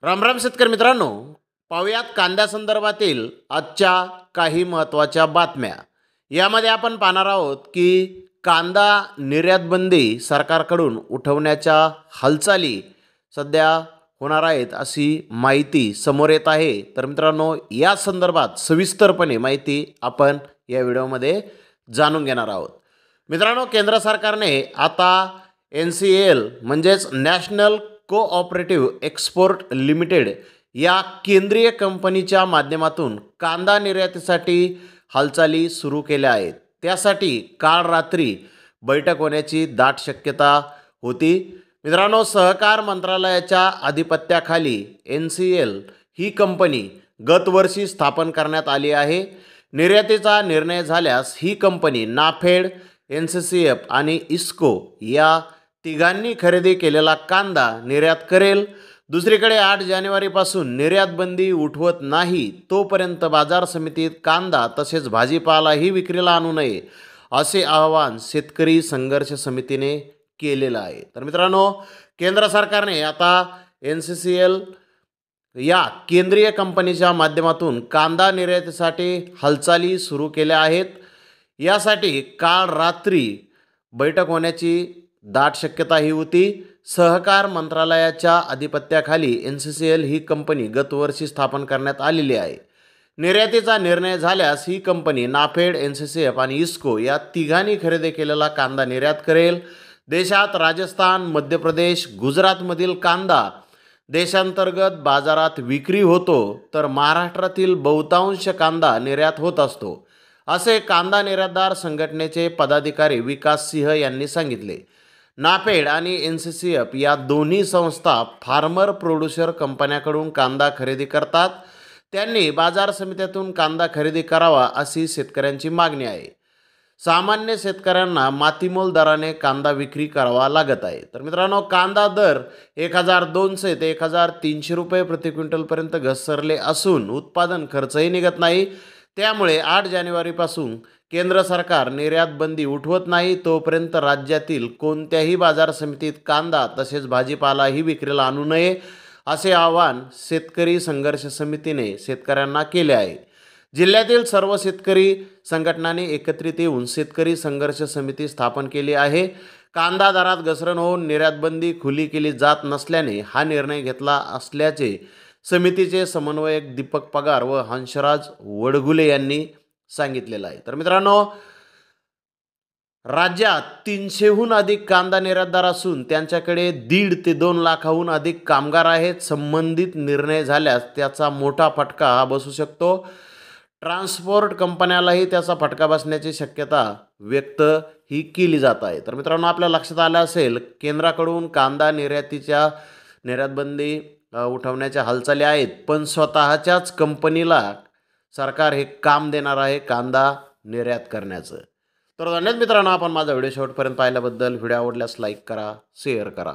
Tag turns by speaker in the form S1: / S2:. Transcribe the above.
S1: राम राम शेतकरी मित्रांनो, पाहुयात कांद्यासंदर्भातील आजच्या काही महत्त्वाच्या बातम्या. यामध्ये आपण पाहणार आहोत की कांदा निर्यात बंदी सरकारकडून उठवण्याच्या हालचाली सध्या होणार आहेत अशी माहिती समोर येत आहे. तर मित्रांनो, या संदर्भात सविस्तरपणे माहिती आपण या व्हिडिओमध्ये जाणून घेणार आहोत. मित्रांनो, केंद्र सरकारने आता NCL म्हणजेच नॅशनल कोऑपरेटिव्ह एक्सपोर्ट लिमिटेड या केंद्रीय कंपनीच्या माध्यमातून कांदा निर्यातीसाठी हालचाली सुरू केल्या आहेत. त्यासाठी काल रात्री बैठक होण्याची दाट शक्यता होती. मित्रांनो, सहकार मंत्रालयाच्या अधिपत्याखाली NCL ही कंपनी गतवर्षी स्थापन करण्यात आली आहे. निर्यातीचा निर्णय झाल्यास ही कंपनी नाफेड, NCCF आणि ISCO या तिघांनी खरेदी केलेला कांदा निर्यात करेल. दुसरीकडे 8 जानेवारीपासून निर्यात बंदी उठवत नाही तोपर्यंत बाजार समितीत कांदा तसेच भाजीपालाही विक्रीला आणू नये असे आवाहन शेतकरी संघर्ष समितीने केलेलं आहे. तर मित्रांनो, केंद्र सरकारने आता NCCL या केंद्रीय कंपनीच्या माध्यमातून कांदा निर्यातीसाठी हालचाली सुरू केल्या आहेत. यासाठी काल रात्री बैठक होण्याची दाट शक्यता ही होती. सहकार मंत्रालयाच्या अधिपत्याखाली NCCL ही कंपनी गतवर्षी स्थापन करण्यात आलेली आहे. निर्यातीचा निर्णय झाल्यास ही कंपनी नाफेड, NCCF आणि ISCO या तिघांनी खरेदी केलेला कांदा निर्यात करेल. देशात राजस्थान, मध्य प्रदेश, गुजरातमधील कांदा देशांतर्गत बाजारात विक्री होतो, तर महाराष्ट्रातील बहुतांश कांदा निर्यात होत असतो, असे कांदा निर्यातदार संघटनेचे पदाधिकारी विकास सिंह यांनी सांगितले. नाफेड आणि NCCF या दोन्ही संस्था फार्मर प्रोड्युसर कंपन्यांकडून कांदा खरेदी करतात. त्यांनी बाजार समित्यातून कांदा खरेदी करावा अशी शेतकऱ्यांची मागणी आहे. सामान्य शेतकऱ्यांना मातीमोल दराने कांदा विक्री करावा लागत आहे. तर मित्रांनो, कांदा दर 1200 ते 1300 रुपये प्रति क्विंटलपर्यंत घसरले असून उत्पादन खर्चही निघत नाही. त्यामुळे 8 जानेवारीपासून केंद्र सरकार निर्यात बंदी उठवत नाही तोपर्यंत राज्यातील कोणत्याही बाजार समितीत कांदा तसेच भाजीपालाही विक्रीला आणू नये असे आवाहन शेतकरी संघर्ष समितीने शेतकऱ्यांना केले आहे. जिल्ह्यातील सर्व शेतकरी संघटनांनी एकत्रित येऊन शेतकरी संघर्ष समिती स्थापन केली आहे. कांदा दरात घसरण होऊन निर्यात बंदी खुली केली जात नसल्याने हा निर्णय घेतला असल्याचे समितीचे समन्वयक दीपक पगार व हंसराज वडगुले यांनी सांगितलेलं आहे. तर मित्रांनो, राज्यात 300हून अधिक कांदा निर्यातदार असून त्यांच्याकडे 1.5 ते 2 लाखाहून अधिक कामगार आहेत. संबंधित निर्णय झाल्यास त्याचा मोठा फटका हा बसू शकतो. ट्रान्सपोर्ट कंपन्यालाही त्याचा फटका बसण्याची शक्यता व्यक्त ही केली जात आहे. तर मित्रांनो, आपल्या लक्षात आलं असेल, केंद्राकडून कांदा निर्यातबंदी उठवण्याच्या हालचाली आहेत, पण स्वतःच्याच कंपनीला सरकार हे काम देणार आहे कांदा निर्यात करण्याचं. तर धन्यवाद मित्रांनो, आपण माझा व्हिडिओ शेवटपर्यंत पाहिल्याबद्दल. व्हिडिओ आवडल्यास लाईक करा, शेअर करा.